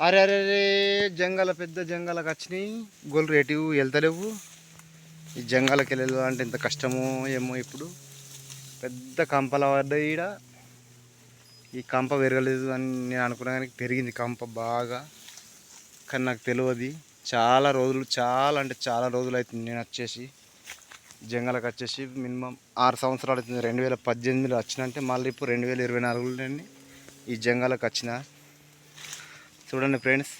అరే అరే రే జంగల పెద్ద జంగలకు వచ్చినాయి గొల్లు రేటివ్ వెళ్తలేవు. ఈ జంగలకి వెళ్ళాలంటే ఎంత కష్టమో ఏమో. ఇప్పుడు పెద్ద కంపల పడ్డాయి ఈడ. ఈ కంప పెరగలేదు అని నేను అనుకున్నా, కానీ పెరిగింది కంప బాగా. కానీ నాకు తెలియదు. చాలా రోజులు, చాలా అంటే చాలా రోజులు అవుతుంది నేను వచ్చేసి జంగలకు వచ్చేసి. మినిమం 6 సంవత్సరాలు అవుతుంది. 2018లో వచ్చినంటే మళ్ళీ ఇప్పుడు 2024లో ఈ జంగలకు వచ్చిన. చూడండి ఫ్రెండ్స్,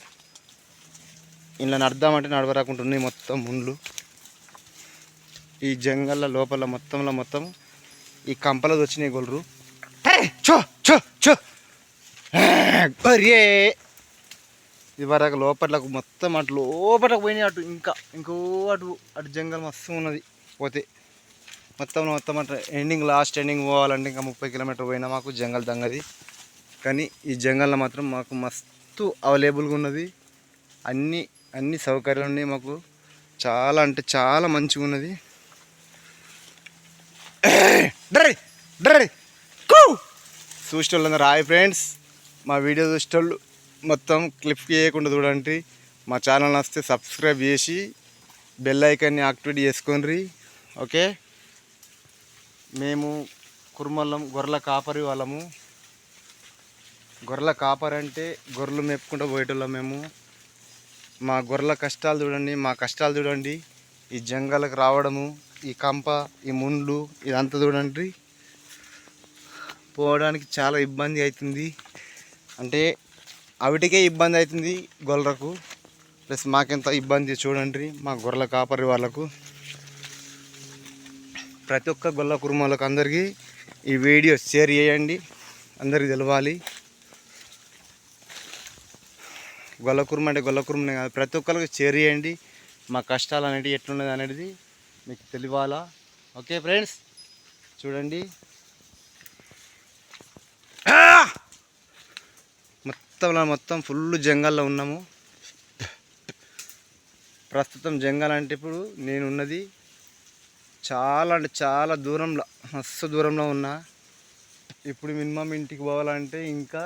ఇలా నడదామంటే నడవరాకుంటున్నాయి మొత్తం ముండ్లు. ఈ జంగళ్ళ లోపల మొత్తం ఈ కంపలది వచ్చినాయి గొల్లు. ఇవరకు లోపలకు మొత్తం అటు లోపలకు పోయినాయి. అటు ఇంకో అటు జంగల్ మస్తు ఉన్నది. పోతే మొత్తం అటు ఎండింగ్, లాస్ట్ ఎండింగ్ పోవాలంటే ఇంకా 30 కిలోమీటర్ పోయినా మాకు జంగల్ దంగది. కానీ ఈ జంగల్లో మాత్రం మాకు మస్తు అవైలబుల్గా ఉన్నది. అన్ని సౌకర్యాలు ఉన్నాయి మాకు. చాలా అంటే చాలా మంచిగా ఉన్నది. చూసేటోళ్ళు రాయి ఫ్రెండ్స్, మా వీడియో చూసేటోళ్ళు మొత్తం క్లిప్ చేయకుండా చూడండి. మా ఛానల్ వస్తే సబ్స్క్రైబ్ చేసి బెల్ ఐకాన్ని యాక్టివేట్ చేసుకోండి. ఓకే, మేము కుర్మల్లం గొర్రెల కాపరి వాళ్ళము. గొర్రెల కాపరి అంటే గొర్రెలు మేపుకుంటూ పోయేటోళ్ళం మేము. మా గొర్రెల కష్టాలు చూడండి, మా కష్టాలు చూడండి. ఈ జంగలకు రావడము, ఈ కంప, ఈ ముండ్లు, ఇదంతా చూడండి. పోవడానికి చాలా ఇబ్బంది అవుతుంది. అంటే అవిటికే ఇబ్బంది అవుతుంది గొర్రెలకు, ప్లస్ మాకెంత ఇబ్బంది చూడండి మా గొర్రెల కాపరి వాళ్ళకు. ప్రతి ఒక్క గొల్ల కుటుంబాలకు అందరికీ ఈ వీడియో షేర్ చేయండి, అందరికీ తెలవాలి. గొల్ల కుర్మ అంటే గొల్ల కుర్మనే కాదు, ప్రతి ఒక్కరికి షేర్ చేయండి. మా కష్టాలు అనేవి ఎట్లున్నది అనేది మీకు తెలియాలా. ఓకే ఫ్రెండ్స్, చూడండి మొత్తం ఫుల్ జంగల్లో ఉన్నాము. ప్రస్తుతం జంగల్ అంటే ఇప్పుడు నేనున్నది చాలా అంటే చాలా దూరంలో, మస్తు దూరంలో ఉన్నా. ఇప్పుడు మినిమం ఇంటికి పోవాలంటే ఇంకా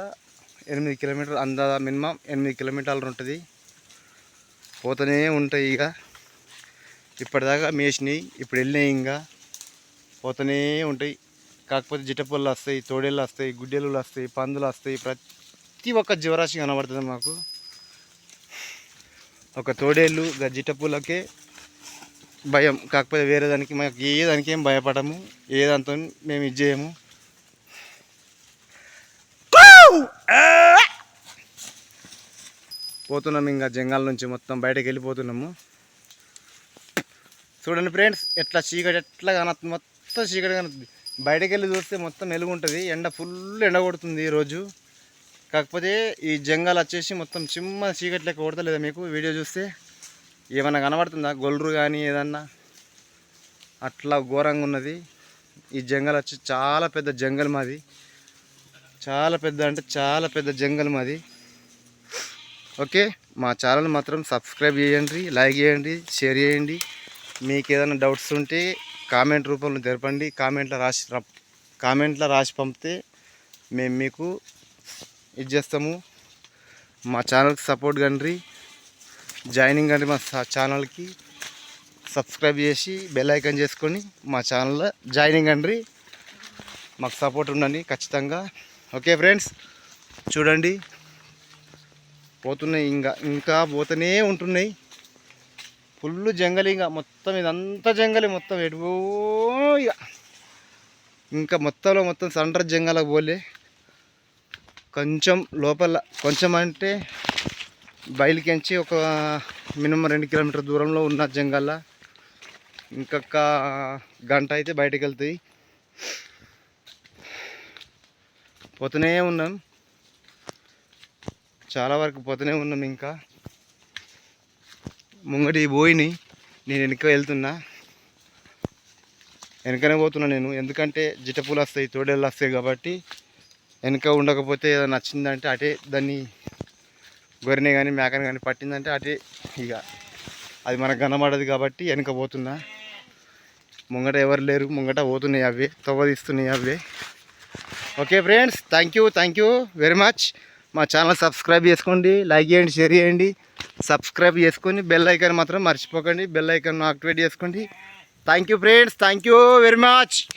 8 కిలోమీటర్లు, మినిమం 8 కిలోమీటర్లు ఉంటుంది. పోతూనే ఉంటాయి. ఇక ఇప్పటిదాకా మేసినాయి, ఇప్పుడు వెళ్ళినాయి, ఇంకా పోతూనే ఉంటాయి. కాకపోతే జిట్టపొల్లు వస్తాయి, తోడేళ్ళు వస్తాయి, గుడ్డెలు వస్తాయి, పందులు వస్తాయి. ప్రతి ఒక్క జీవరాశి కనబడుతుంది మాకు. ఒక తోడేళ్ళు జిట్టపూలకే భయం, కాకపోతే వేరే దానికి మాకు దానికి ఏం భయపడము. దాంతో మేము ఇది చేయము. పోతున్నాము ఇంకా జంగల్ నుంచి మొత్తం బయటకు వెళ్ళిపోతున్నాము. చూడండి ఫ్రెండ్స్, ఎట్లా చీకటి ఎట్లా కనొస్తుంది, మొత్తం చీకటి కనొస్తుంది. బయటకు వెళ్ళి చూస్తే మొత్తం వెలుగుంటుంది. ఎండ ఫుల్ ఎండ కొడుతుంది ఈరోజు. కాకపోతే ఈ జంగల్ వచ్చేసి మొత్తం చిమ్మ చీకటి లెక్క కొడతలేదా మీకు? వీడియో చూస్తే ఏమన్నా కనబడుతుందా? గొల్లు కానీ ఏదన్నా అట్లా ఘోరంగా ఉన్నది. ఈ జంగల్ వచ్చి చాలా పెద్ద జంగల్ మాది, చాలా పెద్ద అంటే చాలా పెద్ద జంగల్ మాది. ఓకే, మా ఛానల్ మాత్రం సబ్స్క్రైబ్ చేయండి, లైక్ చేయండి, షేర్ చేయండి. మీకు ఏదైనా డౌట్స్ ఉంటే కామెంట్ రూపంలో తెలపండి. కామెంట్లో రాసి పంపితే మేము మీకు ఇది చేస్తాము. మా ఛానల్కి సపోర్ట్ కండి, జాయినింగ్ కండి. మా ఛానల్కి సబ్స్క్రైబ్ చేసి బెల్ ఐకాన్ చేసుకొని మా ఛానల్లో జాయినింగ్ కండి. మాకు సపోర్ట్ ఉండండి ఖచ్చితంగా. ఓకే ఫ్రెండ్స్, చూడండి పోతున్నాయి, ఇంకా పోతూనే ఉంటున్నాయి. ఫుల్ జంగల్, ఇంకా మొత్తం ఇదంతా జంగలే. మొత్తం ఎటువో ఇక ఇంకా మొత్తం సెంటర్ జంగలకు పోలే. కొంచెం లోపల, కొంచెం అంటే బయలుకెంచి ఒక మినిమం 2 కిలోమీటర్ దూరంలో ఉన్న జంగల్లో ఇంకొక గంట అయితే బయటకు వెళ్తాయి. పోతూనే ఉన్నాం, చాలా వరకు పోతూనే ఉన్నాం. ఇంకా ముంగటి పోయినాయి, నేను వెనక వెళ్తున్నా, వెనకనే పోతున్నా నేను. ఎందుకంటే జిట్టపూలు వస్తాయి, తోడేళ్ళు వస్తాయి కాబట్టి. వెనక ఉండకపోతే ఏదైనా నచ్చిందంటే అటే, దాన్ని గొర్రెని కానీ మేకని కానీ పట్టిందంటే అటే, ఇక అది మనకు కనబడదు కాబట్టి వెనక పోతున్నా. ముంగట ఎవరు లేరు, ముంగట పోతున్నాయి అవే, తవ్వ తీస్తున్నాయి అవే. Okay friends, thank you very much. మా ఛానల్ సబ్స్క్రైబ్ చేసుకోండి, లైక్ చేయండి, షేర్ చేయండి. సబ్స్క్రైబ్ చేసుకొని బెల్ ఐకాన్ మాత్రం మర్చిపోకండి. బెల్ ఐకాన్ యాక్టివేట్ చేసుకోండి. Thank you friends, thank you very much.